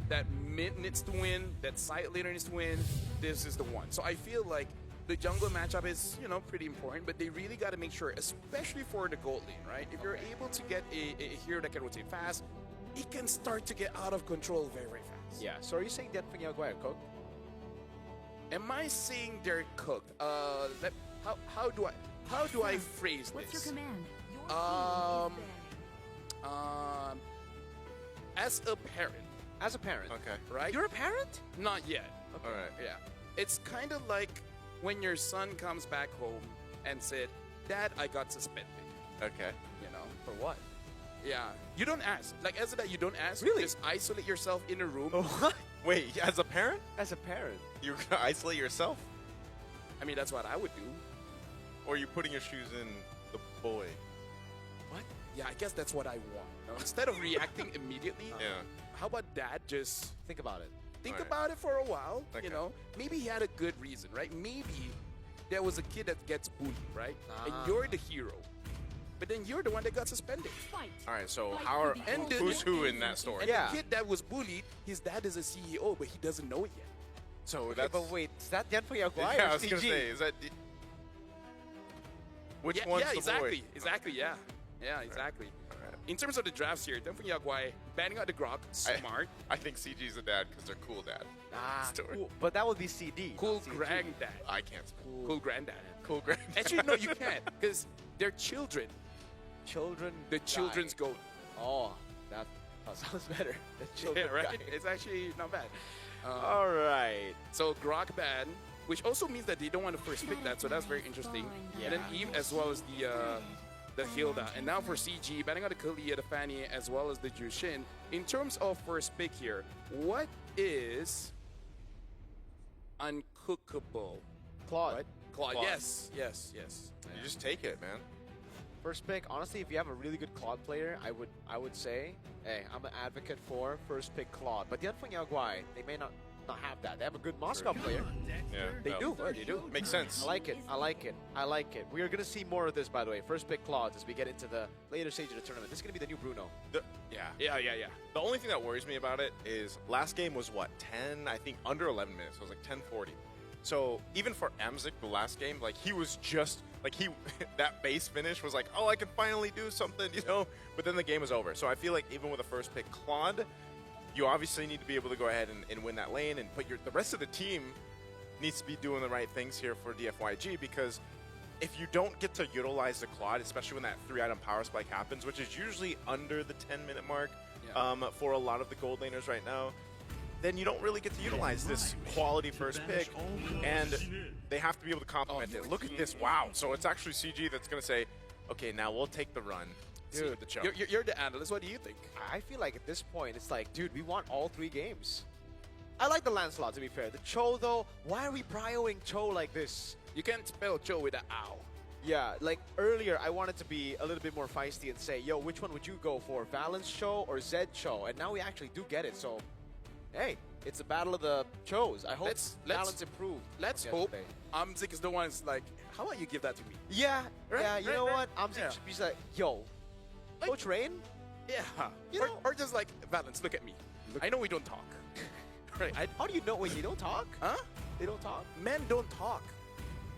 that mid needs to win, that side laner needs to win, this is the one. So I feel like the jungle matchup is, you know, pretty important, but they really got to make sure, especially for the gold lane, right? If you're able to get a hero that can rotate fast, it can start to get out of control very, very fast. Yeah, so are you saying that DFYG are cooked? Am I saying they're cooked? How do I phrase What's this? your command? As a parent. As a parent. Okay. Right? You're a parent? Not yet. Okay. All right. Yeah. It's kind of like when your son comes back home and said, "Dad, I got suspended." Okay. You know? For what? Yeah. You don't ask. Like, as a dad, you don't ask. Really? Just isolate yourself in a room. What? Wait, as a parent? As a parent. You're going to isolate yourself? I mean, that's what I would do. Or are you putting your shoes in the boy? What? Yeah, I guess that's what I want. You know? Instead of reacting immediately, Yeah. how about dad just Think about it. think Alright. about it for a while? Okay. You know, maybe he had a good reason, right? Maybe there was a kid that gets bullied, right? And you're the hero, but then you're the one that got suspended. Fight. All right, so Fight how are, for the and the- who's who in that story? And Yeah. the kid that was bullied, his dad is a CEO, but he doesn't know it yet. So Okay, that's... but wait, is that DFYG yeah, or I was going to CG? say, is that... Which Yeah, one's yeah, the exactly, boy? exactly, yeah. Yeah, exactly. Alright. In terms of the drafts here, DFYG banning out the Grok, smart. I think CG's a dad because they're cool dad. Story. Cool. But that would be CD. Cool not CG. granddad. I can't speak. Cool granddad. Cool grand. Actually, no, you can't, because they're children. Children. The die. children's goat. Oh, that sounds better. The children. Yeah, right? die. It's actually not bad. All right. So Grok ban, which also means that they don't want to first pick that, so that's very interesting. Yeah. And then Eve as well as the Hilda. And now for CG, banning out the Kalia, the Fanny, as well as the Jushin. In terms of first pick here, what is uncookable? Claude. Right? Claude. Claude. Yes, yes, yes. You just take it, man. First pick, honestly, if you have a really good Claude player, I would say, hey, I'm an advocate for first pick Claude. But the DFYG, they may not have that. They have a good Moscow player. Yeah. They do. They do. Makes sense. I like it. I like it. I like it. We are going to see more of this, by the way. First pick Claude as we get into the later stage of the tournament. This is going to be the new Bruno. Yeah. Yeah. The only thing that worries me about it is last game was what, 10, I think under 11 minutes. So it was like 10:40. So even for Amzik, the last game, like he was just like that base finish was like, oh, I can finally do something, you know. But then the game was over. So I feel like even with a first pick Claude, you obviously need to be able to go ahead and win that lane, and put the rest of the team needs to be doing the right things here for DFYG, because if you don't get to utilize the Claude, especially when that 3-item power spike happens, which is usually under the 10-minute mark for a lot of the gold laners right now, then you don't really get to utilize this quality first pick, and they have to be able to complement it. Look at this, wow. So it's actually CG that's going to say, okay, now we'll take the run. Dude, the Cho. you're the analyst. What do you think? I feel like at this point, it's like, dude, we want all 3 games. I like the Lancelot, to be fair. The Cho, though, why are we prioing Cho like this? You can't spell Cho with an ow. Yeah, like earlier, I wanted to be a little bit more feisty and say, yo, which one would you go for, Valence Cho or Zed Cho? And now we actually do get it, so hey, it's a battle of the Chos. I hope Valence improved. Let's hope Amzik is the one that's like, how about you give that to me? Yeah, Right, yeah, you right, know right. what? Amzik Yeah. should be like, yo, Coach Rain? Yeah. You Or, know- or just like, Valence, look at me. I know we don't talk. Right? How do you know when you don't talk? Huh? They don't talk? Men don't talk.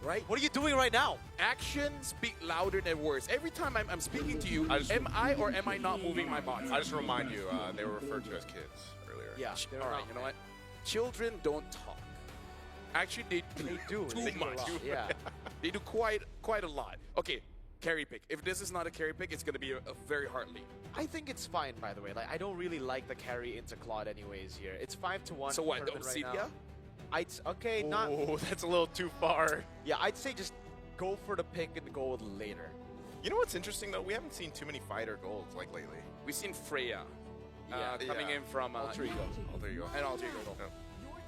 Right? What are you doing right now? Actions speak louder than words. Every time I'm speaking to you, I just- am I or am I not moving my body? I just remind you, they were referred to as kids earlier. Yeah. All right, you know what? Children don't talk. Actually, they do They too do a much. lot, yeah. They do quite a lot. Okay, carry pick. If this is not a carry pick, it's going to be a very hard lead. I think it's fine, by the way. Like, I don't really like the carry into Claude anyways here. It's 5-1. So what, the tournament right Obsidia? now. Okay, not... Oh, that's a little too far. Yeah, I'd say just go for the pick and go later. You know what's interesting, though? We haven't seen too many fighter golds like lately. We've seen Freya Yeah. coming in from Alter Ego. Oh, there you go. and Alter Ego. No.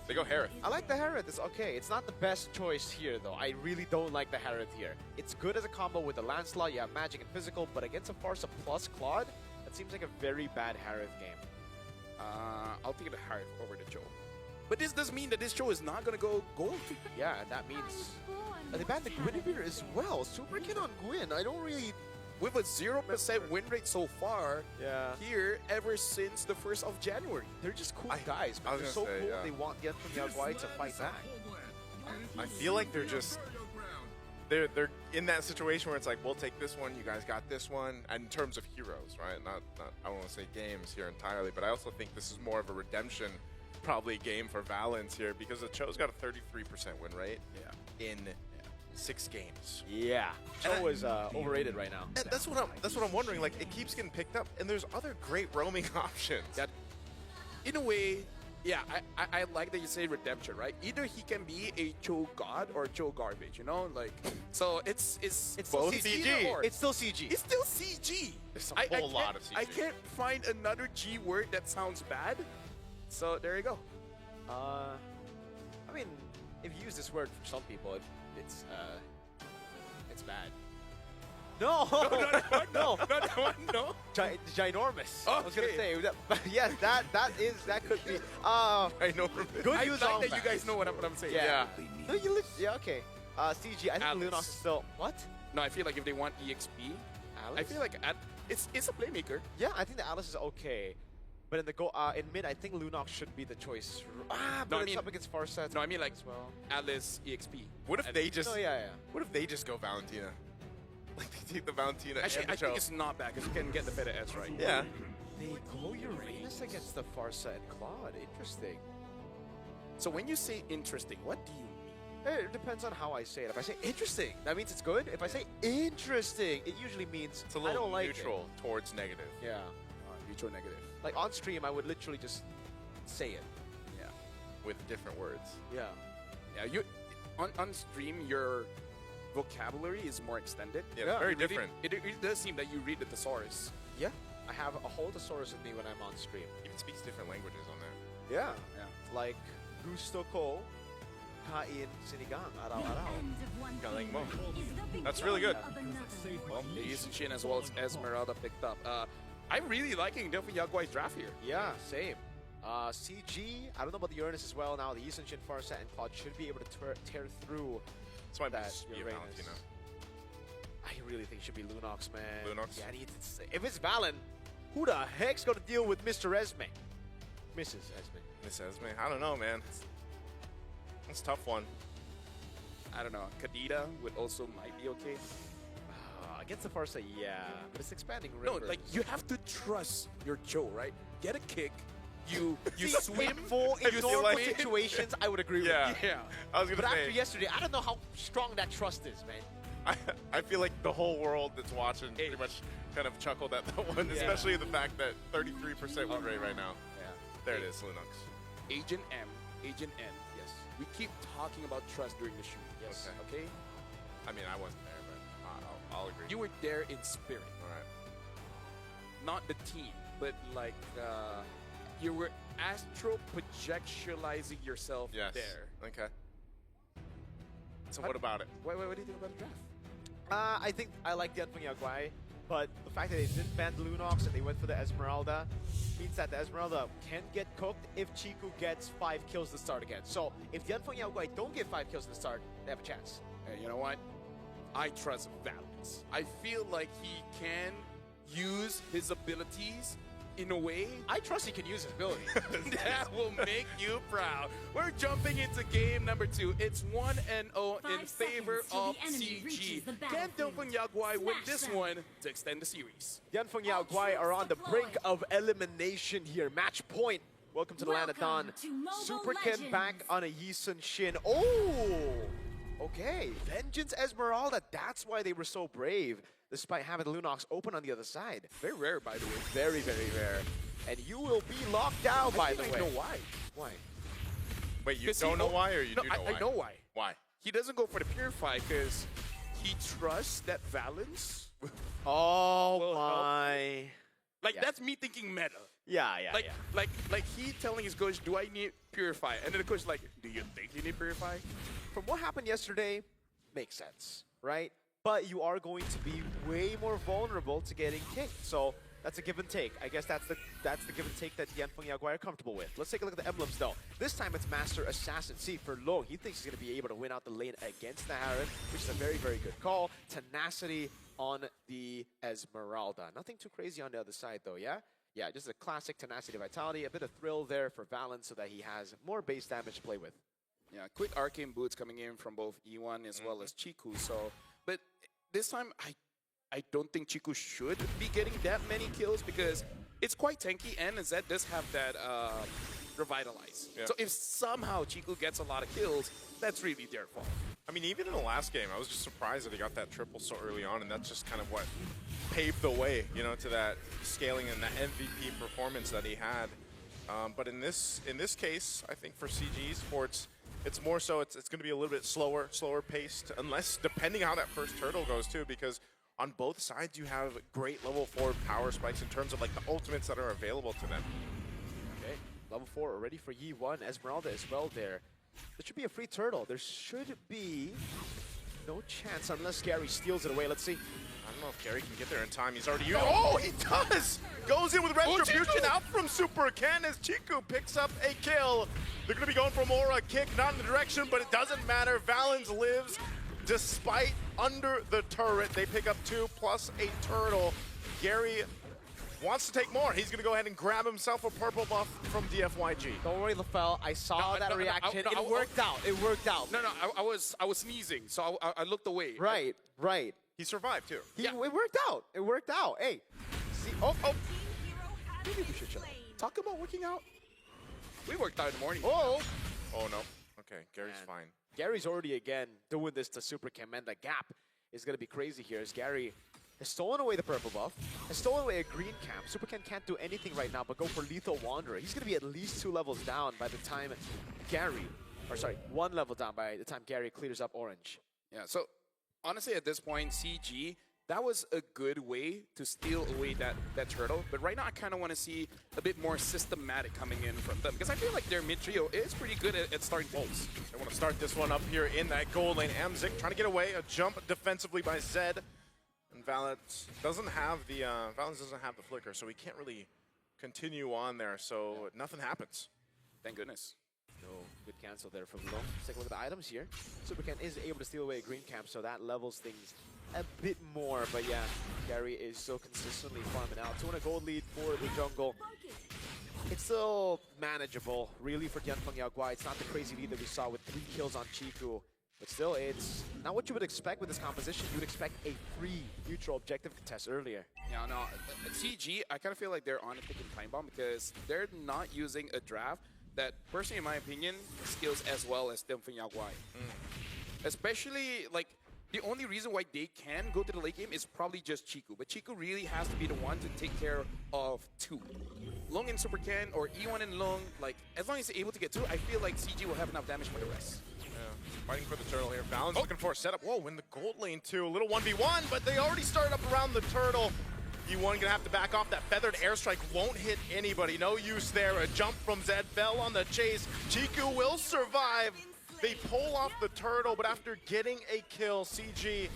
They go Harith. I like the Harith. It's okay. It's not the best choice here, though. I really don't like the Harith here. It's good as a combo with the Lancelot. You have magic and physical, but against a Farsa plus Claude, that seems like a very bad Harith game. I'll take the Harith over the Joe. But this does mean that this show is not going to go gold. Yeah, and that means... they banned the Guinevere as well. Super Kid on Gwyn. I don't really with a 0% win rate so far Yeah. here ever since the 1st of January. They're just cool guys, I man. was They're so gonna say, cool. yeah. They want the DFYG to fight back. I feel like they're just they're in that situation where it's like, we'll take this one, you guys got this one, and in terms of heroes, right? Not I don't want to say games here entirely, but I also think this is more of a redemption probably game for Valens here because the Cho's got a 33% win rate in 6 games. Yeah. Cho is overrated right now. And that's what I'm wondering. Like, it keeps getting picked up, and there's other great roaming options. That, in a way, yeah, I like that you say redemption, right? Either he can be a Cho god or Cho garbage, you know, like so it's both CG. It's still CG. It's still CG. There's a whole lot of CG. I can't find another G word that sounds bad. So there you go. I mean, if you use this word for some people, it's bad. No, No, not that one. No. Ginormous. I was gonna Okay. say that. Yes, that could be. I know. Good I news like on that you fast. guys know what I'm saying. Yeah. No, yeah. Okay. CG. I think Alex. Lunox is still what? No, I feel like if they want EXP, I feel like it's a playmaker. Yeah, I think the Alice is okay. But in the in mid, I think Lunox should be the choice. But No, I it's mean- up against Farsight. No, I mean like as well. Alice EXP. What if they just? No, yeah. What if they just go Valentina? Like they take the Valentina Actually, and the I Cho. think it's not bad because you can get the better S right. Yeah. They go Uranus against the Farsight and Claude. Interesting. So when you say interesting, what do you mean? It depends on how I say it. If I say interesting, that means it's good. If I say interesting, it usually means It's a I little don't like neutral towards negative. it. Yeah. Neutral negative. Like on stream, I would literally just say it. Yeah. With different words. Yeah. Yeah. You on stream your vocabulary is more extended. Yeah, Yeah. very You really- different. It does seem that you read the thesaurus. Yeah. I have a whole thesaurus with me when I'm on stream. Even speaks different languages on there. Yeah. Yeah. Like gusto ko kain sinigang araw-araw. Galing mo. That's really good. Well, Lee Shin as well as Esmeralda picked up. I'm really liking DFYG's draft here. Yeah, same. CG, I don't know about the Uranus as well now. The Yisun Shin, Farsight, and Claude should be able to tear through That's why that it's be a Uranus. Valentina. I really think it should be Lunox, man. Lunox? Yeah, if it's Valen, who the heck's gonna deal with Mr. Esme? Mrs. Esme. Miss Esme, I don't know, man. It's a tough one. I don't know. Kadita would also might be okay. Against the Farsight, yeah. But it's expanding No, river. like you have to trust your Joe, right? Get a kick. You swim for in you normal swim. situations, I would agree Yeah. with you. Yeah. I was gonna But say. after yesterday, I don't know how strong that trust is, man. I feel like the whole world that's watching pretty much kind of chuckled at that one, especially the fact that 33% win rate right now. Yeah. There it is, Lunox. Agent M, Agent N. Yes. We keep talking about trust during the shoot. Yes. Okay. I mean, I wasn't there, but I'll agree. You were there in spirit, All right. not the team, but like you were astro projectualizing yourself Yes. there. Okay. So what about it? What do you think about the draft? I think I like the DFYG, but the fact that they didn't ban the Lunox and they went for the Esmeralda means that the Esmeralda can get cooked if Chiku gets 5 kills to start again. So if the DFYG don't get 5 kills to start, they have a chance. Hey, you know what? I trust Valens. I feel like he can use his abilities in a way I trust he can use his ability. that will make you proud. We're jumping into game number 2. It's 1-0 in 5 favor seconds till of the enemy CG. reaches the Can battlefield. DFYG win Smash this them. one to extend the series? The DFYG are on the brink of elimination here. Match point. Welcome to the land of Dawn. Welcome to Mobile Super Ken Legends. back on a Yisun Shin. Oh! Okay. Vengeance Esmeralda. That's why they were so brave, despite having the Lunox open on the other side. Very rare, by the way. Very, very rare. And you will be locked down, by the I way. know why. Why? Wait, you 'Cause don't he- know why, or you no, do know why? I know why. Why? He doesn't go for the Purify because he trusts that Valens. Oh Will help. my. Like, Yeah. that's me thinking meta. Yeah. Like he telling his coach, do I need Purify? And then the coach like, do you think you need Purify? From what happened yesterday, makes sense, right? But you are going to be way more vulnerable to getting kicked. So that's a give and take. I guess that's the give and take that the DFYG are comfortable with. Let's take a look at the emblems though. This time it's Master Assassin. See, for Long, he thinks he's going to be able to win out the lane against the Harren, which is a very, very good call. Tenacity on the Esmeralda. Nothing too crazy on the other side, though, yeah? Yeah, just a classic tenacity, vitality, a bit of thrill there for Valens so that he has more base damage to play with. Yeah, quick arcane boots coming in from both E1 as well as Chiku. So, but this time I don't think Chiku should be getting that many kills because it's quite tanky, and Zed does have that revitalize. Yeah. So if somehow Chiku gets a lot of kills, that's really their fault. I mean, even in the last game, I was just surprised that he got that triple so early on, and that's just kind of what paved the way, you know, to that scaling and that MVP performance that he had. But in this case, I think for CG Esports, it's more so it's going to be a little bit slower paced, unless depending how that first turtle goes too, because on both sides you have great level 4 power spikes in terms of like the ultimates that are available to them. Okay, level 4 already for Yi1, Esmeralda as well there. There should be a free turtle. There should be no chance unless Gary steals it away. Let's see. I don't know if Gary can get there in time. He's already used. Oh, he does! Goes in with Retribution out from Super Ken as Chiku picks up a kill. They're going to be going for more a kick, not in the direction, but it doesn't matter. Valens lives despite under the turret. They pick up 2 plus a turtle. Gary wants to take more. He's going to go ahead and grab himself a purple buff from DFYG. Don't worry, LaFell. I saw that reaction. It worked out. It worked out. No, I was sneezing, so I looked away. Right, right. He survived too. It worked out. It worked out. Hey, see, maybe we should chill. Talk about working out. We worked out in the morning. Oh, Oh, no. Okay, Gary's fine. Gary's already again doing this to Super Cam, and the gap is going to be crazy here as Gary has stolen away the purple buff, has stolen away a green camp. Super Ken can't do anything right now but go for Lethal Wanderer. He's going to be at least 2 levels down by the time Gary, or sorry, 1 level down by the time Gary clears up orange. Yeah, so honestly at this point, CG, that was a good way to steal away that turtle. But right now I kind of want to see a bit more systematic coming in from them, because I feel like their mid trio is pretty good at starting pulls. They want to start this one up here in that gold lane. Amzik trying to get away, a jump defensively by Zed. And Valens doesn't have the flicker, so he can't really continue on there. So nothing happens. Thank goodness. No, good cancel there from Long. Let's take a look at the items here. Super Ken is able to steal away a green camp, so that levels things a bit more. But yeah, Gary is so consistently farming out. 200 gold lead for the jungle. It's still manageable, really, for Dianfeng Yaoguai. It's not the crazy lead that we saw with 3 kills on Chiku. But still, it's not what you would expect with this composition. You would expect a free neutral objective contest earlier. Yeah, no, CG, I kind of feel like they're on a ticking time bomb because they're not using a draft that, personally, in my opinion, skills as well as Dianfeng Yaoguai. Especially, like, the only reason why they can go to the late game is probably just Chiku. But Chiku really has to be the one to take care of 2. Long and Super Ken, or E1 and Long, like, as long as they're able to get 2, I feel like CG will have enough damage for the rest. Fighting for the turtle here. Valens looking for a setup. Whoa, in the gold lane too. A little 1v1, but they already started up around the turtle. E1 gonna have to back off. That feathered airstrike won't hit anybody. No use there. A jump from Zed fell on the chase. Chiku will survive. They pull off the turtle, but after getting a kill, CG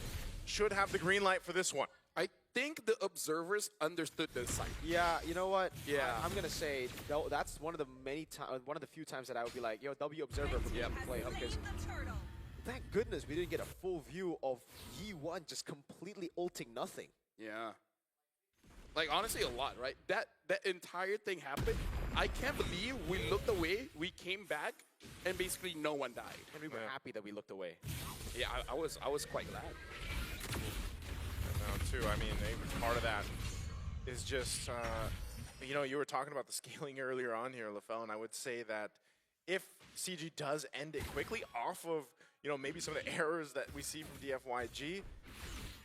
should have the green light for this one. I think the observers understood this side. Yeah, you know what? Yeah. I'm gonna say that's one of the few times that I would be like, yo, W observer for me to play up, because thank goodness we didn't get a full view of Yi1 just completely ulting nothing. Yeah. Like, honestly, a lot, right? That entire thing happened. I can't believe we looked away, we came back, and basically no one died. And we were happy that we looked away. Yeah, I was quite glad. Too. I mean, part of that is just, you know, you were talking about the scaling earlier on here, LaFell, and I would say that if CG does end it quickly off of, you know, maybe some of the errors that we see from DFYG,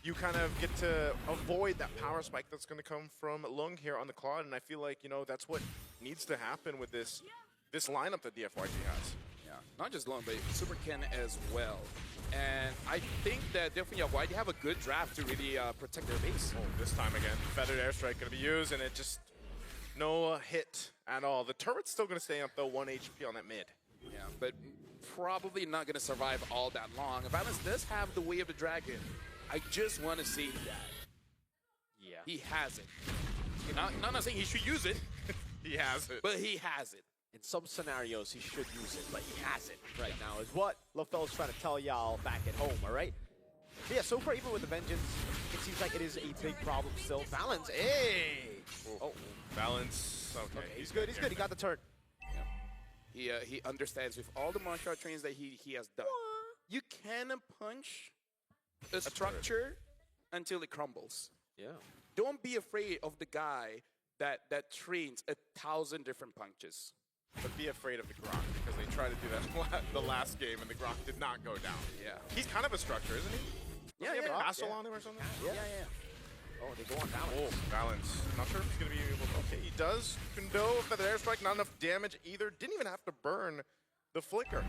you kind of get to avoid that power spike that's going to come from Lung here on the Claude, and I feel like, you know, that's what needs to happen with this lineup that DFYG has. Yeah, not just Lung, but Super Ken as well. And I think that DFYG Yaoguai, they have a good draft to really protect their base. Oh, this time again, feathered airstrike going to be used, and it just no hit at all. The turret's still going to stay up though, 1 HP on that mid. Yeah, but probably not going to survive all that long. Valens does have the Way of the Dragon. I just want to see that. Yeah. He has it. Not saying he should use it. He has it. But he has it. In some scenarios, he should use it, but he has it right now, is what LaFell's trying to tell y'all back at home, all right? But yeah, so far, even with the Vengeance, it's seems like it is a big problem still. Balance, hey! Oh, Balance, okay. He's good, he's good. He got the turn. He understands with all the martial art trains that he has done. You can punch a structure until it crumbles. Yeah. Don't be afraid of the guy that trains 1,000 different punches. But be afraid of the Gronk, because they tried to do that the last game, and the Gronk did not go down. Yeah. He's kind of a structure, isn't he? Yeah, Doesn't he have a yeah. castle on him or something? Yeah. Oh, they go on Balance. Oh, Balance. Not sure if he's going to be able to. Okay, he does. Kundo, Feather Airstrike, not enough damage either. Didn't even have to burn the flicker.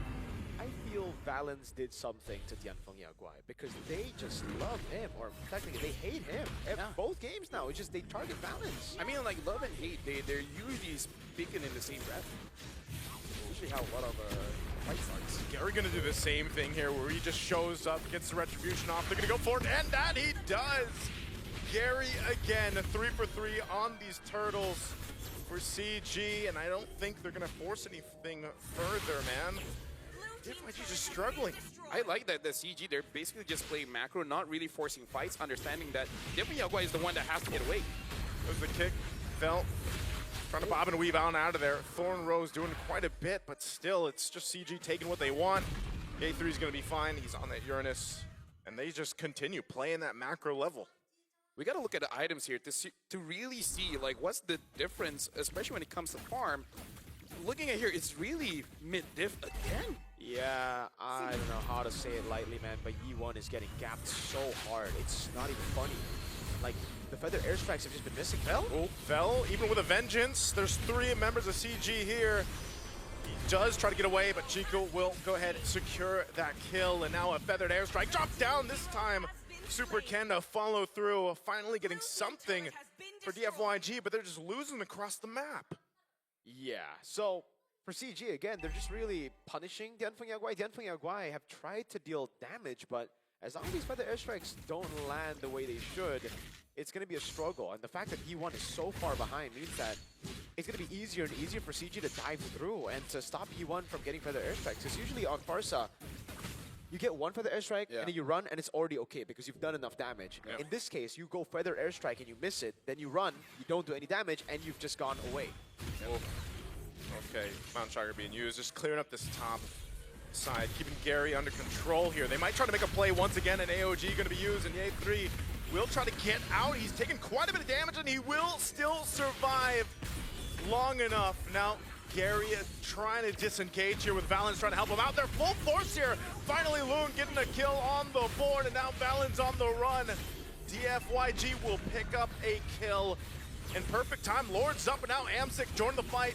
I feel Valens did something to Tianfeng Yaguai because they just love him, or technically they hate him. Both games now, it's just they target Valens. I mean, like, love and hate, they're usually speaking in the same breath. Usually how a lot of fight starts. Gary going to do the same thing here where he just shows up, gets the retribution off. They're going to go for it, and that he does. Gary again, 3 for 3 on these turtles for CG, and I don't think they're going to force anything further, man. DFYG just struggling. I like that the CG, they're basically just playing macro, not really forcing fights, understanding that DFYG is the one that has to get away. There's the kick, fell, trying to bob and weave out of there. Thorn Rose doing quite a bit, but still, it's just CG taking what they want. A3 is going to be fine. He's on that Uranus, and they just continue playing that macro level. We got to look at the items here to really see, like, what's the difference, especially when it comes to farm. Looking at here, it's really mid-diff again. Yeah, I don't know how to say it lightly, man, but Yi1 is getting gapped so hard. It's not even funny. Like, the Feather Airstrikes have just been missing. Fell? Oh, fell, even with a vengeance. There's 3 members of CG here. He does try to get away, but Chico will go ahead and secure that kill. And now a Feathered Airstrike drops down this time. Super Ken to follow through, finally getting something for DFYG, but they're just losing across the map. Yeah, so for CG, again, they're just really punishing Tianfeng Yaguai. Tianfeng Yaguai have tried to deal damage, but as long as these Feather Airstrikes don't land the way they should, it's going to be a struggle. And the fact that E1 is so far behind means that it's going to be easier and easier for CG to dive through and to stop E1 from getting Feather Airstrikes. Because usually on Farsa, you get 1 Feather Airstrike, and then you run, and it's already okay because you've done enough damage. In this case, you go Feather Airstrike and you miss it, then you run, you don't do any damage, and you've just gone away. Okay, Mount Shiger being used, just clearing up this top side, keeping Gary under control here. They might try to make a play once again, and AOG going to be used, and the A3 will try to get out. He's taking quite a bit of damage, and he will still survive long enough. Now, Gary is trying to disengage here with Valens trying to help him out. They're full force here. Finally, Loon getting a kill on the board, and now Valens on the run. DFYG will pick up a kill. In perfect time, Lord's up, and now Amsic joined the fight.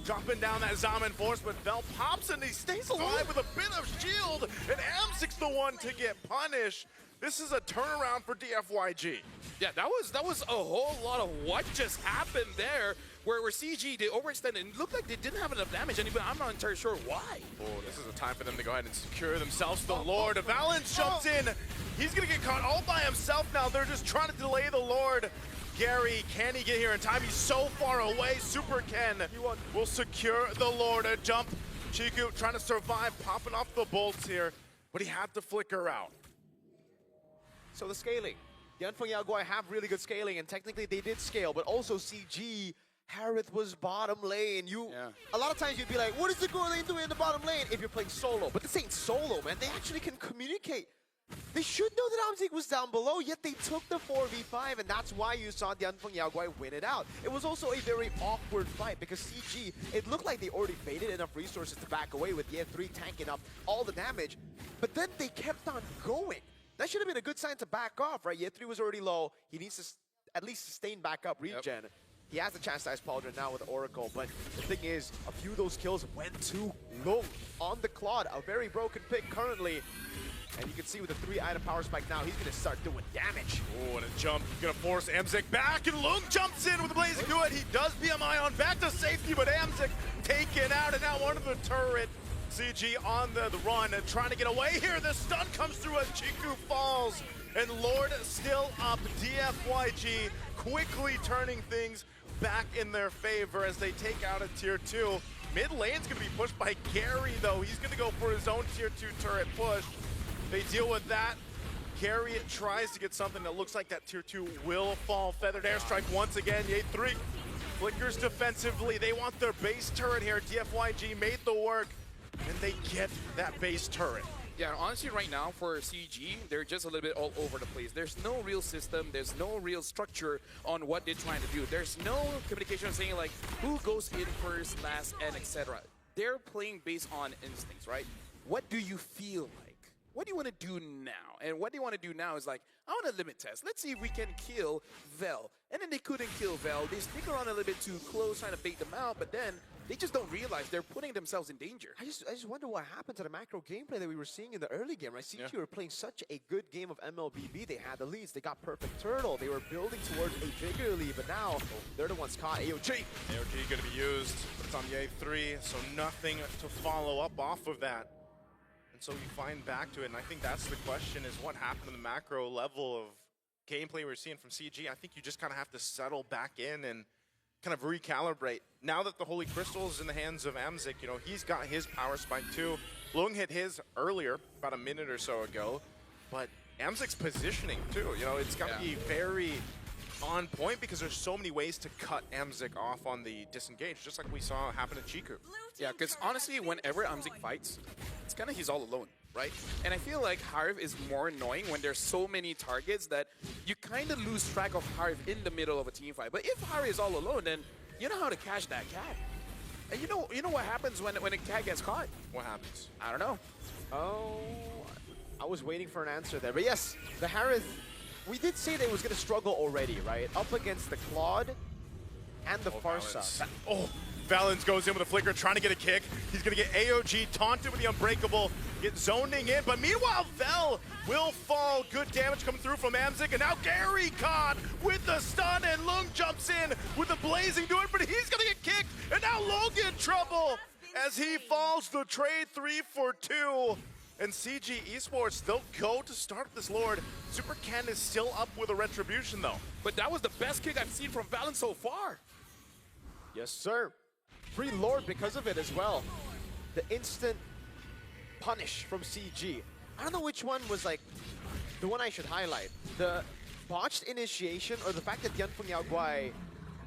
Dropping down that Zaman force, but Vel pops and he stays alive with a bit of shield, and Amsic's the one to get punished. This is a turnaround for DFYG. Yeah, that was a whole lot of what just happened there, where CG, they overextended and looked like they didn't have enough damage, and I'm not entirely sure why. Oh, this is a time for them to go ahead and secure themselves the Lord. Valens jumps in. He's gonna get caught all by himself now. They're just trying to delay the Lord. Gary, can he get here in time? He's so far away. Super Ken will secure the Lord. A jump. Chiku trying to survive, popping off the bolts here, but he had to flicker out. So the scaling. Tianfeng Yaguai have really good scaling, and technically they did scale, but also CG, Harith was bottom lane. A lot of times you'd be like, what is the goal lane doing in the bottom lane if you're playing solo? But this ain't solo, man. They actually can communicate. They should know that Amsic was down below, yet they took the 4v5, and that's why you saw Tianfeng Yaguai win it out. It was also a very awkward fight because CG, it looked like they already faded enough resources to back away with the F3 tanking up all the damage, but then they kept on going. That should have been a good sign to back off, right? Ye3 was already low. He needs to at least sustain back up regen. He has the Chastise Pauldron now with Oracle, but the thing is, a few of those kills went too low on the Claude. A very broken pick currently. And you can see with the 3-item power spike now, he's going to start doing damage. Oh, and a jump. He's going to force Amsic back, and Lung jumps in with a Blazing Good. He does BMI on back to safety, but Amsic taken out, and now under the turret. CG on the run and trying to get away here. The stun comes through as Chiku falls, and Lord still up. DFYG quickly turning things back in their favor as they take out a tier 2. Mid lane's going to be pushed by Gary, though. He's going to go for his own tier 2 turret push. They deal with that. Gary tries to get something that looks like that tier 2 will fall. Feathered airstrike once again. Yay 3 flickers defensively. They want their base turret here. DFYG made the work, and they get that base turret. Yeah, honestly, right now for CG, they're just a little bit all over the place. There's no real system. There's no real structure on what they're trying to do. There's no communication saying like who goes in first, last, and etc. They're playing based on instincts, right? What do you feel like? What do you want to do now? And what they want to do now is like, I want to limit test. Let's see if we can kill Vel. And then they couldn't kill Vel. They sneak around a little bit too close, trying to bait them out, but then they just don't realize they're putting themselves in danger. I just wonder what happened to the macro gameplay that we were seeing in the early game, right? CG were playing such a good game of MLBB. They had the leads. They got perfect turtle. They were building towards a bigger lead, but now they're the ones caught. AOG. AOG going to be used, but it's on the A3, so nothing to follow up off of that. And so you find back to it, and I think that's the question, is what happened to the macro level of gameplay we're seeing from CG. I think you just kind of have to settle back in and kind of recalibrate. Now that the Holy Crystal is in the hands of Amzik, you know, he's got his power spike too. Lung hit his earlier, about a minute or so ago, but Amzik's positioning too, you know, it's got to be very on point because there's so many ways to cut Amzik off on the disengage, just like we saw happen to Chiku. Yeah, because honestly, whenever Amzik fights, it's kind of he's all alone, right? And I feel like Harv is more annoying when there's so many targets that you kind of lose track of Harv in the middle of a team fight. But if Harv is all alone, then you know how to catch that cat. And you know what happens when a cat gets caught? What happens? I don't know. Oh, I was waiting for an answer there. But yes, the Harith, we did say that it was going to struggle already, right? Up against the Claude and the Farsa. Valens goes in with a flicker, trying to get a kick. He's going to get AOG taunted with the Unbreakable, get zoning in. But meanwhile, Vel will fall. Good damage coming through from Amzik. And now Gary caught with the stun, and Lung jumps in with the blazing do it, but he's going to get kicked. And now Lung in trouble as he falls the trade 3 for 2. And CG Esports, they'll go to start this Lord. Super Ken is still up with a retribution, though. But that was the best kick I've seen from Valens so far. Yes, sir. Free Lord because of it as well. The instant punish from CG. I don't know which one was like the one I should highlight. The botched initiation or the fact that Yanfeng Yaoguai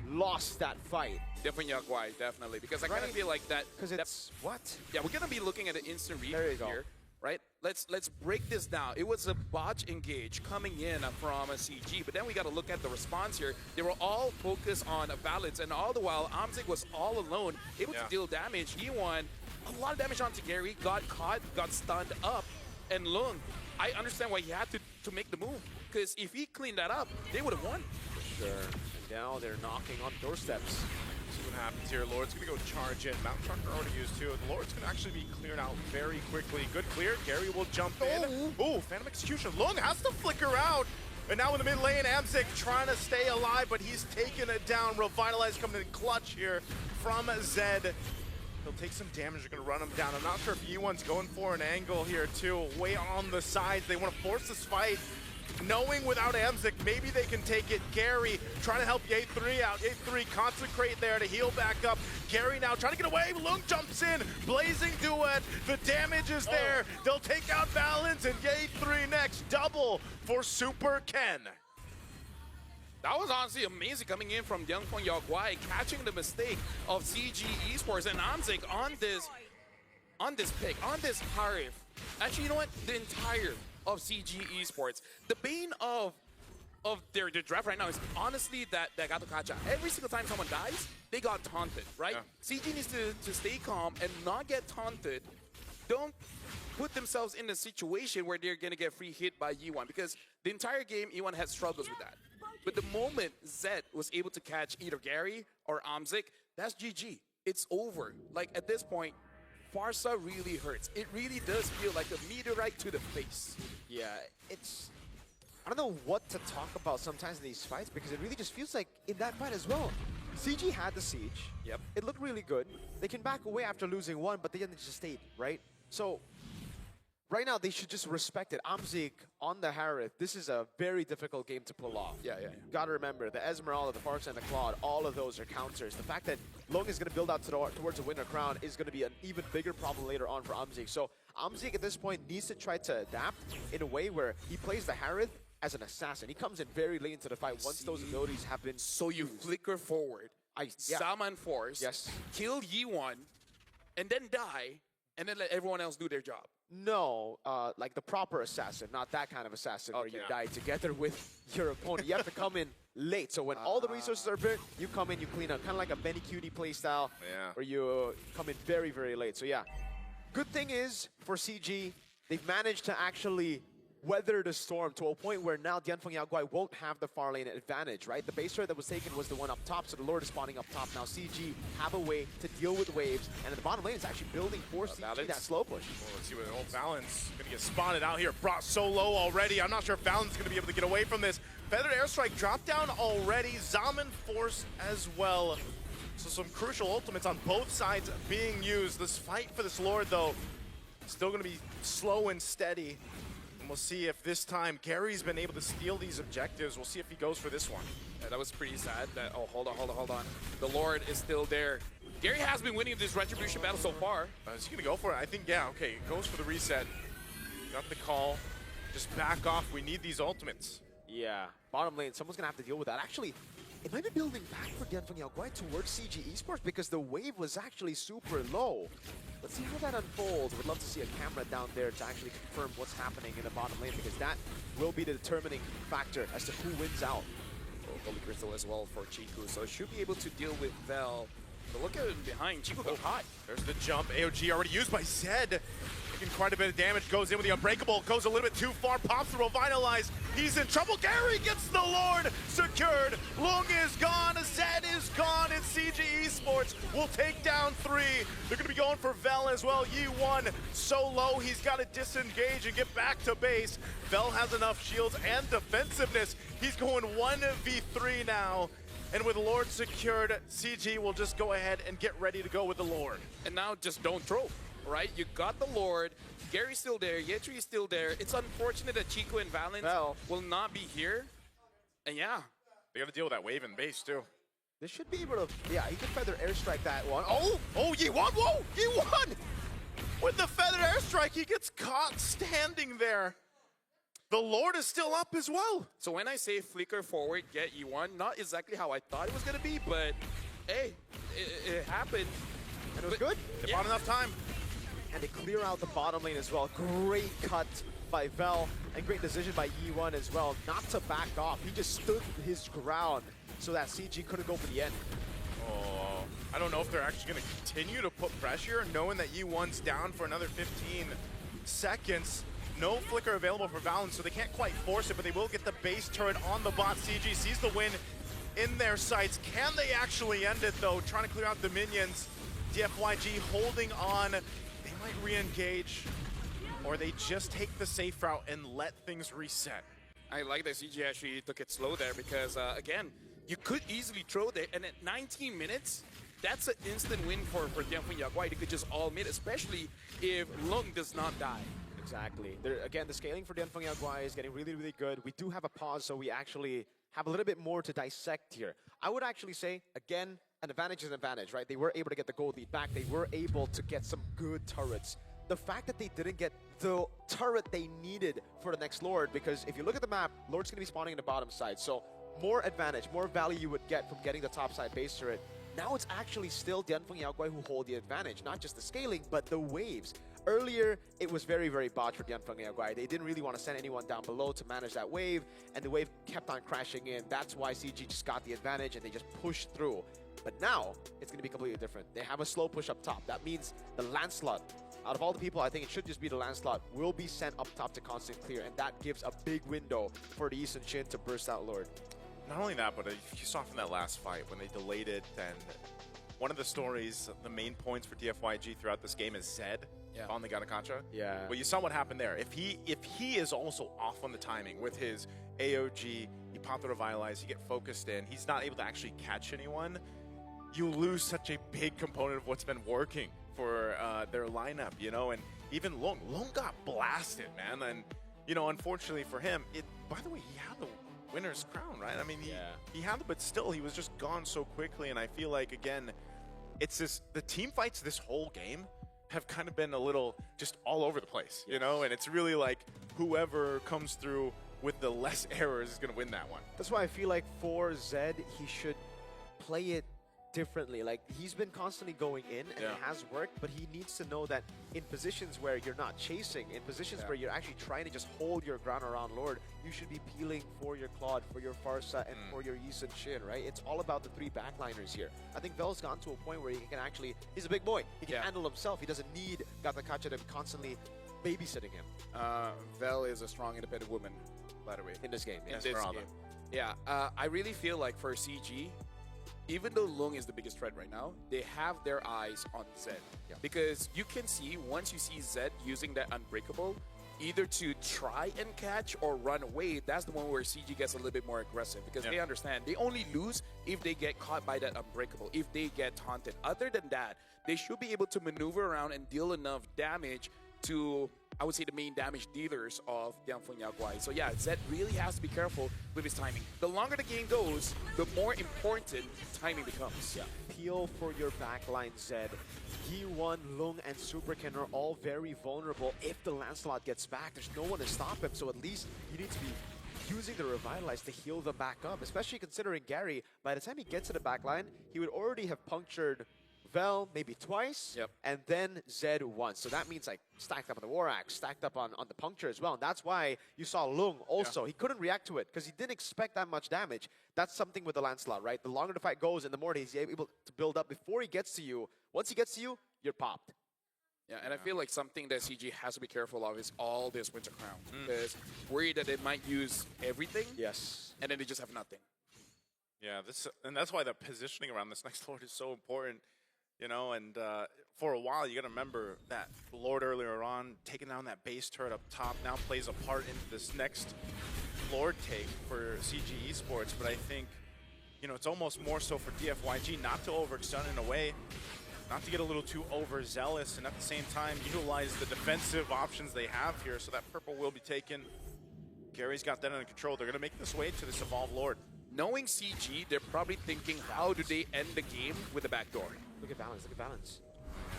lost that fight. DFYG, definitely. Because I kind of feel like that. Because it's what? Yeah, we're going to be looking at an instant replay There you go. here. Right? Let's break this down. It was a botch engage coming in from a CG, but then we got to look at the response here. They were all focused on a balance, and all the while, Amzik was all alone, able to deal damage. He won a lot of damage onto Gary, got caught, got stunned up, and Lung, I understand why he had to make the move, because if he cleaned that up, they would have won. Sure. And now they're knocking on doorsteps. See what happens here. Lord's gonna go charge in. Mountain Trucker already used too. The Lord's gonna actually be cleared out very quickly. Good clear. Gary will jump in. Oh, Phantom Execution. Lung has to flicker out. And now in the mid lane, Amzik trying to stay alive, but he's taking it down. Revitalize coming in clutch here from Zed. He'll take some damage. They're gonna run him down. I'm not sure if E1's going for an angle here too. Way on the sides. They want to force this fight. Knowing without Amzik, maybe they can take it. Gary trying to help Ye3 out. Ye3 consecrate there to heal back up. Gary now trying to get away. Lung jumps in. Blazing duet. The damage is there. They'll take out Balance, and Ye3 next. Double for Super Ken. That was honestly amazing coming in from Yanfeng Yaoguai, catching the mistake of CG Esports and Amzik on this pick, on this Harif. Actually, you know what? The entire of CG Esports. The bane of their draft right now is honestly that Gato Kacha. Every single time someone dies, they got taunted, right? Yeah. CG needs to stay calm and not get taunted. Don't put themselves in a situation where they're going to get free hit by E1, because the entire game, E1 had struggles with that. But the moment Zed was able to catch either Gary or Amzik, that's GG. It's over. Like, at this point, Farsa really hurts. It really does feel like a meteorite to the face. Yeah, it's... I don't know what to talk about sometimes in these fights, because it really just feels like in that fight as well. CG had the siege. Yep. It looked really good. They can back away after losing one, but they just stayed, right? So, right now, they should just respect it. Amzik on the Harith, this is a very difficult game to pull off. Yeah. Gotta remember, the Esmeralda, the Farsa, and the Claude, all of those are counters. The fact that Long is gonna build out towards a winner crown is gonna be an even bigger problem later on for Amzik. So Amzik at this point needs to try to adapt in a way where he plays the Harith as an assassin. He comes in very late into the fight once those abilities have been So you flicker forward, Salman Force, kill Yi1, and then die, and then let everyone else do their job. No, like the proper assassin, not that kind of assassin where you die together with your opponent. You have to come in late. So when all the resources are built, you come in, you clean up. Kind of like a Benny Cutie playstyle where you come in very, very late. So yeah, good thing is for CG, they've managed to actually weather the storm to a point where now Dianfeng Yaoguai won't have the far lane advantage, right? The base turret that was taken was the one up top, so the Lord is spawning up top. Now CG have a way to deal with waves, and in the bottom lane, it's actually building for CG that slow push. Well, let's see what old Valens going to get spotted out here. Brought so low already. I'm not sure if Valens is going to be able to get away from this. Feathered Airstrike dropped down already. Zaman Force as well. So some crucial ultimates on both sides being used. This fight for this Lord, though, still going to be slow and steady. And we'll see if this time Gary's been able to steal these objectives. We'll see if he goes for this one. Yeah, that was pretty sad. Oh, hold on. The Lord is still there. Gary has been winning this Retribution battle so far. Is he going to go for it? I think, yeah, okay. Goes for the reset. Got the call. Just back off. We need these ultimates. Yeah, bottom lane, someone's going to have to deal with that. Actually, it might be building back for Dianfeng Yaoguai towards CG Esports because the wave was actually super low. Let's see how that unfolds. Would love to see a camera down there to actually confirm what's happening in the bottom lane because that will be the determining factor as to who wins out. Holy Crystal as well for Chiku, so should be able to deal with Vel. But look at him behind. Chiku got hot. There's the jump. AOG already used by Zed. Taking quite a bit of damage. Goes in with the Unbreakable. Goes a little bit too far. Pops the Revitalize. He's in trouble. Gary gets the Lord secured. Lung is gone. Zed is gone. And CG Esports will take down 3. They're going to be going for Vel as well. Yi1 so low. He's got to disengage and get back to base. Vel has enough shields and defensiveness. He's going 1v3 now. And with Lord secured, CG will just go ahead and get ready to go with the Lord. And now just don't throw, right? You got the Lord. Gary's still there. Yetri is still there. It's unfortunate that Chico and Valens will not be here. And yeah. They got to deal with that wave and base too. They should be able to, he can feather airstrike that one. Oh, Yi1, whoa, Yi1! With the feathered airstrike, he gets caught standing there. The Lord is still up as well. So when I say flicker forward, get Yi1, not exactly how I thought it was going to be, but hey, it happened. And it was good. They bought enough time. And they clear out the bottom lane as well. Great cut by Vel, and great decision by Yi1 as well, not to back off. He just stood his ground so that CG couldn't go for the end. Oh, I don't know if they're actually going to continue to put pressure, knowing that Yi1's down for another 15 seconds. No flicker available for Valens, so they can't quite force it, but they will get the base turret on the bot. CG sees the win in their sights. Can they actually end it, though? Trying to clear out the minions. DFYG holding on. They might re-engage, or they just take the safe route and let things reset. I like that CG actually took it slow there because, again, you could easily throw there, and at 19 minutes, that's an instant win for Dianfeng Yaoguai. They could just all mid, especially if Lung does not die. Exactly. Again, the scaling for Dianfeng Yaoguai is getting really, really good. We do have a pause, so we actually have a little bit more to dissect here. I would actually say, again, an advantage is an advantage, right? They were able to get the gold lead back. They were able to get some good turrets. The fact that they didn't get the turret they needed for the next Lord, because if you look at the map, Lord's going to be spawning in the bottom side. So more advantage, more value you would get from getting the top side base turret. Now it's actually still Dianfeng Yaoguai who hold the advantage, not just the scaling, but the waves. Earlier, it was very, very botched for Dianfeng Yaoguai. They didn't really want to send anyone down below to manage that wave, and the wave kept on crashing in. That's why CG just got the advantage, and they just pushed through. But now, it's going to be completely different. They have a slow push up top. That means the Lancelot, out of all the people, I think it should just be the Lancelot, will be sent up top to constant clear, and that gives a big window for the Eastern Shin to burst out Lord. Not only that, but you saw from that last fight when they delayed it, and one of the stories, the main points for DFYG throughout this game is Zed on the Ganakacha. Yeah. Well, you saw what happened there. If he is also off on the timing with his AOG, he popped the Revitalize, he get focused in, he's not able to actually catch anyone, you lose such a big component of what's been working for their lineup, you know, and even Lung got blasted, man, and, you know, unfortunately for him, by the way, he had the winner's crown, right? I mean, he had it, but still, he was just gone so quickly, and I feel like, again, it's the team fights this whole game have kind of been a little just all over the place, you know? And it's really like whoever comes through with the less errors is going to win that one. That's why I feel like for Zed, he should play it differently. Like, he's been constantly going in, and it has worked, but he needs to know that in positions where you're not chasing, in positions where you're actually trying to just hold your ground around Lord, you should be peeling for your Claude, for your Farsa, and for your Yi Sun Shin, right? It's all about the three backliners here. I think Vel's gotten to a point where he can actually, he's a big boy. He can handle himself. He doesn't need Gatakacha to be constantly babysitting him. Vel is a strong, independent woman, by the way. In this game. In this game. Yeah, I really feel like for CG, even though Lung is the biggest threat right now, they have their eyes on Zed. Because you can see, once you see Zed using that Unbreakable, either to try and catch or run away, that's the one where CG gets a little bit more aggressive. Because they understand they only lose if they get caught by that Unbreakable, if they get taunted. Other than that, they should be able to maneuver around and deal enough damage to, I would say, the main damage dealers of Dianfeng Yaguai. So yeah, Zed really has to be careful with his timing. The longer the game goes, the more important timing becomes. Peel for your backline, Zed. Yi1, Lung, and Superkin are all very vulnerable. If the Lancelot gets back, there's no one to stop him, so at least you need to be using the Revitalize to heal them back up, especially considering Gary, by the time he gets to the backline, he would already have punctured Vel maybe twice, and then Zed once. So that means like stacked up on the War Axe, stacked up on the puncture as well. And that's why you saw Lung also. He couldn't react to it because he didn't expect that much damage. That's something with the Lancelot, right? The longer the fight goes and the more he's able to build up before he gets to you. Once he gets to you, you're popped. Yeah, and I feel like something that CG has to be careful of is all this Winter Crown. Because worried that they might use everything. And then they just have nothing. Yeah, and that's why the positioning around this next Lord is so important. You know, and for a while, you got to remember that Lord earlier on, taking down that base turret up top, now plays a part into this next Lord take for CG Esports. But I think, you know, it's almost more so for DFYG not to overextend in a way, not to get a little too overzealous, and at the same time, utilize the defensive options they have here. So that purple will be taken. Gary's got that under control. They're going to make this way to this Evolved Lord. Knowing CG, they're probably thinking, how do they end the game with a backdoor? Look at Balance, look at Balance.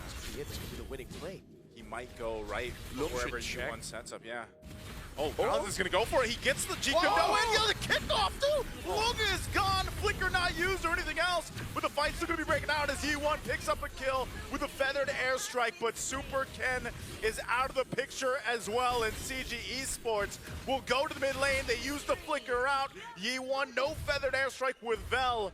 This could be it, this could be the winning play. He might go right Lung wherever should G1 sets up, Oh, Balance is going to go for it. He gets the G no in, the kickoff too! Lung is gone, Flicker not used or anything else, but the fight's still going to be breaking out as E1 picks up a kill with a feathered airstrike, but Super Ken is out of the picture as well, and CG Esports will go to the mid lane. They use the Flicker out. Yi1, no feathered airstrike with Vel.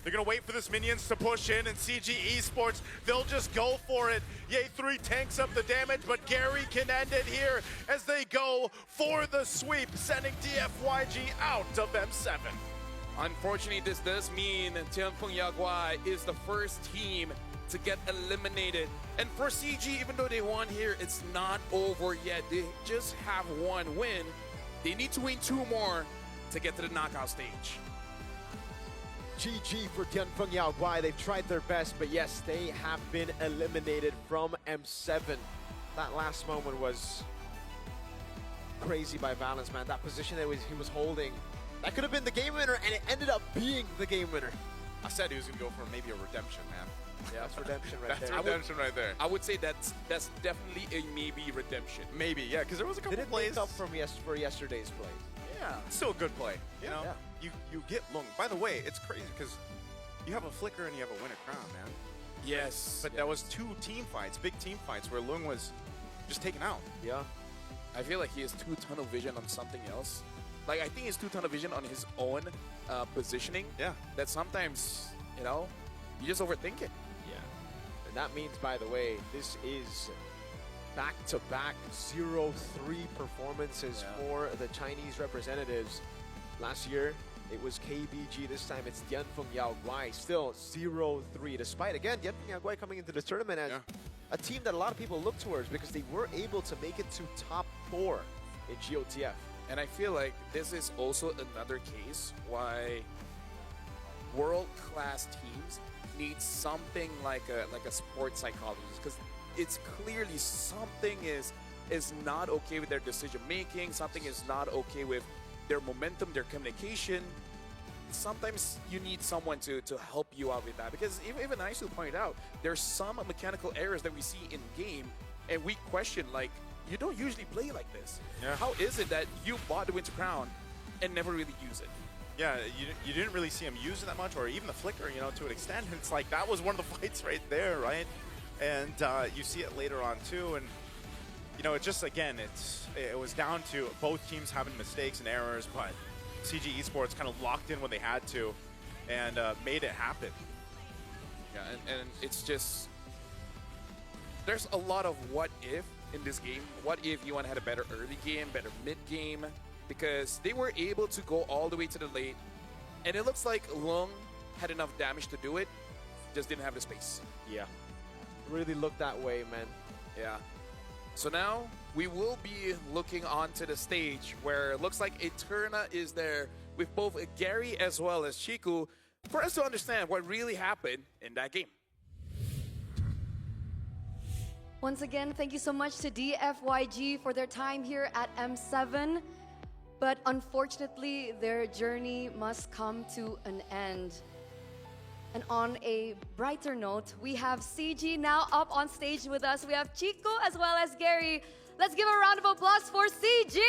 They're going to wait for this minions to push in, and CG Esports, they'll just go for it. Ye3 tanks up the damage, but Gary can end it here as they go for the sweep, sending DFYG out of M7. Unfortunately, this does mean Dianfeng Yaguai is the first team to get eliminated. And for CG, even though they won here, it's not over yet. They just have one win. They need to win 2 more to get to the knockout stage. GG for Dianfeng Yaguai. They've tried their best, but yes, they have been eliminated from M7. That last moment was crazy by Valence, man. That position that he was holding, that could have been the game winner, and it ended up being the game winner. I said he was going to go for maybe a redemption, man. Yeah, that's redemption right there. That's redemption right there. I would say that's definitely a maybe redemption. Maybe, yeah, because there was a couple plays. Did it make up for yesterday's play? Yeah, it's still a good play. You know, you get Lung. By the way, it's crazy because you have a Flicker and you have a Winter Crown, man. Yes. But that was 2 team fights, big team fights, where Lung was just taken out. Yeah. I feel like he has too tunnel vision on something else. Like, I think he's too tunnel vision on his own positioning. Yeah. That sometimes, you know, you just overthink it. Yeah. And that means, by the way, this is back-to-back 0-3 performances for the Chinese representatives. Last year, it was KBG. This time, it's Dianfeng Yaguai. Still 0-3, despite, again, Dianfeng Yaguai coming into this tournament as a team that a lot of people look towards because they were able to make it to top 4 in GOTF. And I feel like this is also another case why world-class teams need something like a sports psychologist, because it's clearly something is not okay with their decision making, something is not okay with their momentum, their communication. sometimes you need someone to help you out with that, because even I should point out there's some mechanical errors that we see in game, and we question like, you don't usually play like this. Yeah. How is it that you bought the Winter Crown and never really use it? Yeah, you didn't really see him use it that much, or even the flicker, you know, to an extent. It's like that was one of the fights right there, right? And you see it later on too, and you know, it just again, it was down to both teams having mistakes and errors, but CG Esports kind of locked in when they had to, and made it happen. Yeah, and it's just, there's a lot of what if in this game. What if Yuan had a better early game, better mid game? Because they were able to go all the way to the late, and it looks like Lung had enough damage to do it, just didn't have the space. Yeah. Really looked that way, man. Yeah. So now we will be looking onto the stage where it looks like Eterna is there with both Gary as well as Chiku for us to understand what really happened in that game. Once again, thank you so much to DFYG for their time here at M7. But unfortunately, their journey must come to an end. And on a brighter note, we have CG now up on stage with us. We have Chico as well as Gary. Let's give a round of applause for CG!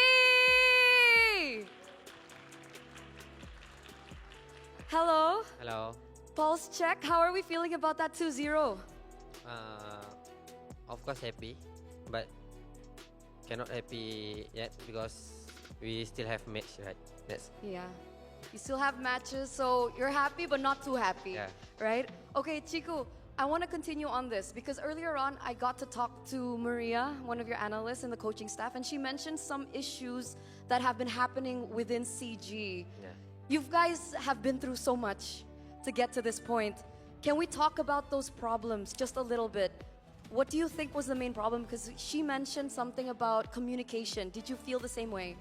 Hello. Hello. Pulse check. How are we feeling about that 2-0? Of course happy, but cannot happy yet because we still have match, right? Yeah. You still have matches, so you're happy but not too happy, Yeah. right? Okay, Chiku, I want to continue on this because earlier on I got to talk to Maria, one of your analysts in the coaching staff, and she mentioned some issues that have been happening within CG. Yeah. You guys have been through so much to get to this point. Can we talk about those problems just a little bit? What do you think was the main problem? Because she mentioned something about communication. Did you feel the same way?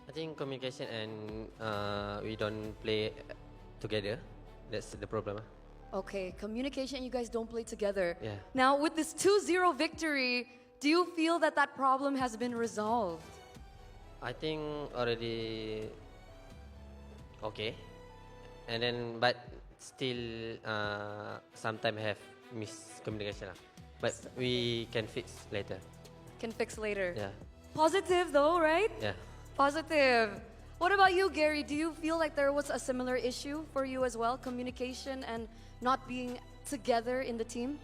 I think communication and we don't play together. That's the problem. Okay, communication, you guys don't play together. Yeah. Now, with this 2-0 victory, do you feel that that problem has been resolved? I think already okay, and then but still sometimes have miscommunication lah. But we can fix later. Can fix later. Yeah. Positive though, right? Yeah. Positive. What about you, Gary? Do you feel like there was a similar issue for you as well? Communication and not being together in the team?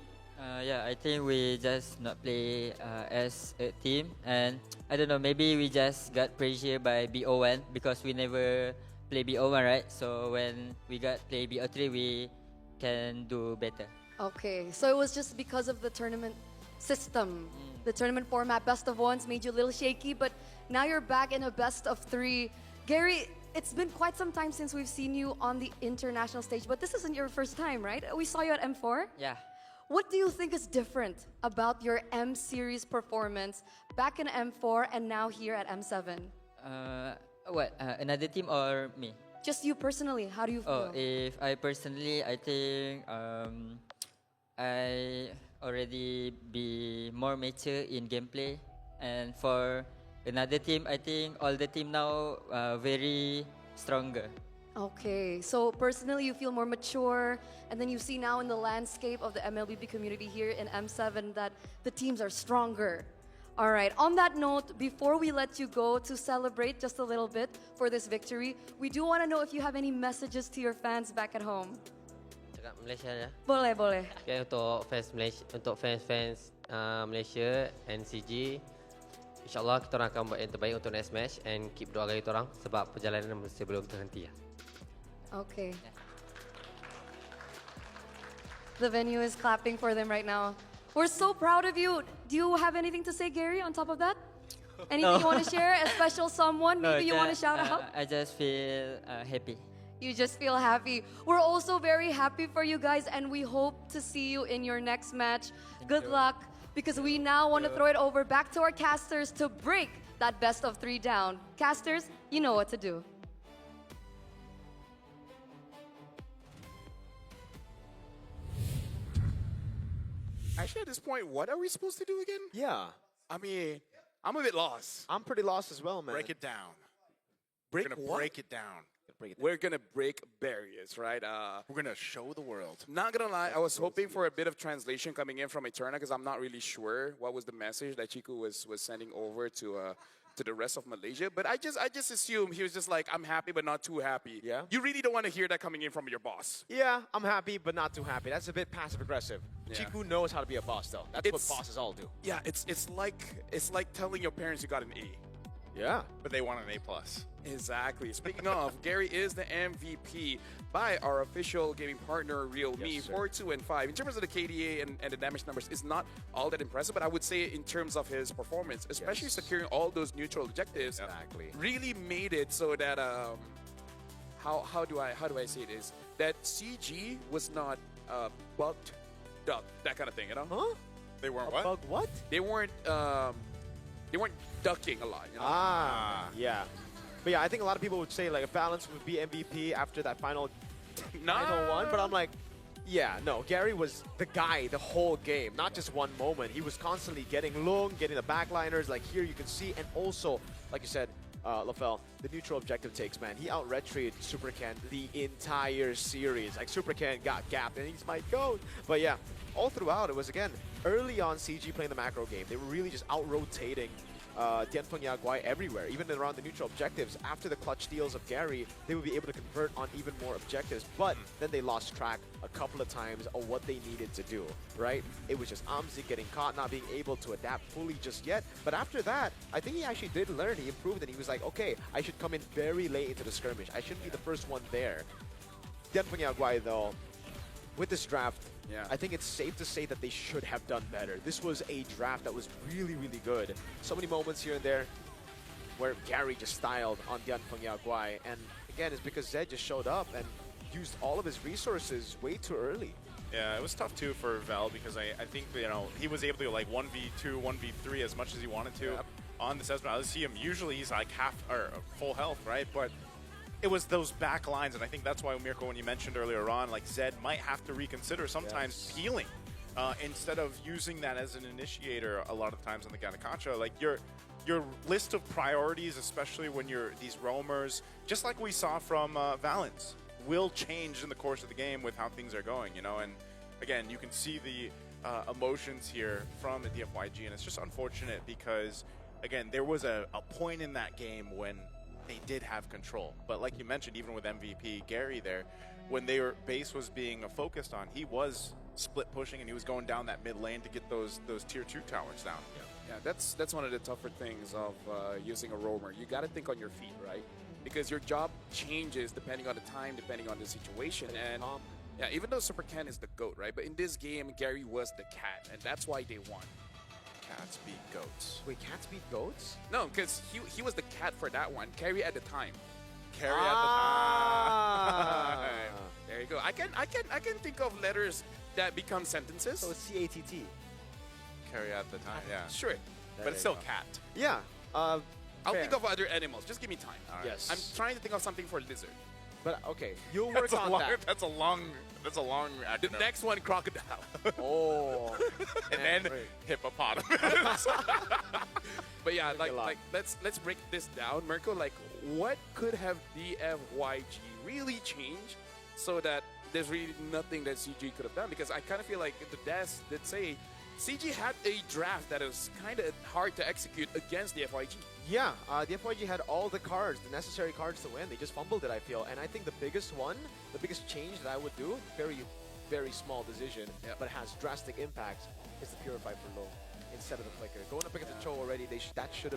Yeah, I think we just not play as a team, and I don't know, maybe we just got pressure by BO1 because we never play BO1, right? So when we got play BO3, we can do better. Okay, so it was just because of the tournament system. The tournament format, best of ones, made you a little shaky, but now you're back in a best of three. Gary, it's been quite some time since we've seen you on the international stage, but this isn't your first time, right? We saw you at M4. Yeah. What do you think is different about your M Series performance back in M4 and now here at M7? Another team or me? Just you personally, how do you feel? Oh, if I personally, I think I already be more mature in gameplay, and for another team, I think all the team now very stronger. Okay, so personally you feel more mature, and then you see now in the landscape of the MLBB community here in M7 that the teams are stronger. All right, on that note, before we let you go to celebrate just a little bit for this victory, we do want to know if you have any messages to your fans back at home. Cakap Malaysia ya. Boleh, boleh. Okay, untuk fans Malaysia, untuk fans Malaysia and CG, InsyaAllah kita orang akan buat yang terbaik untuk next match and keep doakan kita orang sebab perjalanan masih belum terhenti ya. Okay. The venue is clapping for them right now. We're so proud of you. Do you have anything to say, Gary, on top of that? Anything you want to share? A special someone maybe you want to shout out? I just feel happy. You just feel happy. We're also very happy for you guys, and we hope to see you in your next match. Good luck, because we now want to throw it over back to our casters to break that best of three down. Casters, you know what to do. Actually, at this point, what are we supposed to do again? Yeah. I mean, I'm a bit lost. I'm pretty lost as well, man. Break it down. Break We're gonna what? break it down. Break it down. We're gonna break barriers, right? We're gonna show the world. Not gonna lie, I was hoping for a bit of translation coming in from Eterna because I'm not really sure what was the message that Chiku was sending over to the rest of Malaysia. But I just assumed he was just like, I'm happy but not too happy. Yeah. You really don't want to hear that coming in from your boss. Yeah, I'm happy, but not too happy. That's a bit passive-aggressive. Yeah. Chiku knows how to be a boss, though. That's It's- what bosses all do. Yeah, it's like telling your parents you got an A. Yeah. But they want an A+. Exactly. Speaking of, Gary is the MVP by our official gaming partner, Realme, Yes, sir. 4, 2, and 5. In terms of the KDA and the damage numbers, it's not all that impressive, but I would say in terms of his performance, especially Yes. securing all those neutral objectives, Exactly. really made it so that how do I say this? That CG was not bugged, ducked, that kind of thing, you know? Huh? They weren't A what? bug what? They weren't ducking a lot, you know? Yeah. But yeah, I think a lot of people would say like Balance would be MVP after that final one, but I'm like, yeah, no, Gary was the guy the whole game, not just one moment. He was constantly getting Lung, getting the backliners, like here you can see, and also, like you said, LaFell, the neutral objective takes, man. He out-retried Super Ken the entire series. Like, Super Ken got gapped, and he's my GOAT. But yeah, all throughout, it was, again, early on CG playing the macro game. They were really just out-rotating Dianfeng Yaguai everywhere, even around the neutral objectives. After the clutch steals of Gary, they would be able to convert on even more objectives, but then they lost track a couple of times of what they needed to do, right? It was just Amzi getting caught, not being able to adapt fully just yet. But after that, I think he actually did learn. He improved, and he was like, okay, I should come in very late into the skirmish. I shouldn't be the first one there. Dianfeng Yaguai, though, with this draft, Yeah. I think it's safe to say that they should have done better. This was a draft that was really, really good. So many moments here and there where Gary just styled on Dianfeng Yaguai. And again, it's because Zed just showed up and used all of his resources way too early. Yeah, it was tough too for Val because I think, you know, he was able to go like 1v2, 1v3 as much as he wanted to on the Cessna. I see him, usually he's like half or full health, right? But it was those back lines, and I think that's why, Mirko, when you mentioned earlier on, like Zed might have to reconsider sometimes peeling instead of using that as an initiator a lot of times on the Ganakacha. Like your list of priorities, especially when you're these roamers, just like we saw from Valence, will change in the course of the game with how things are going, you know? And again, you can see the emotions here from the DFYG, and it's just unfortunate because, again, there was a point in that game when they did have control. But like you mentioned, even with MVP Gary there, when their base was being focused on, he was split pushing and he was going down that mid lane to get those tier 2 towers down. Yeah, that's one of the tougher things of using a roamer. You got to think on your feet, right? Because your job changes depending on the time, depending on the situation. And yeah, even though Super Ken is the GOAT, right? But in this game, Gary was the cat, and that's why they won. Cats beat goats. Wait, cats beat goats? No, because he was the cat for that one. Carry at the time. Carry at the time. There you go. I can think of letters that become sentences. So it's C-A-T-T. Carry at the time, yeah. Sure. But it's still cat. Yeah. I'll fair. think of other animals. Just give me time. All right. Yes. I'm trying to think of something for lizard. But okay, you'll work That's a on long, that. that's a long The acronym. next one, crocodile. Oh. And man, then great. hippopotamus. But yeah, a lot. let's break this down, Mirko. Like, what could have DFYG really changed so that there's really nothing that CG could have done? Because I kind of feel like the devs did say CG had a draft that was kind of hard to execute against DFYG. Yeah, the FYG had all the cards, the necessary cards to win. They just fumbled it, I feel. And I think the biggest change that I would do, very, very small decision, but has drastic impact, is the Purify for low instead of the Flicker. Going up against the Cho already, that should have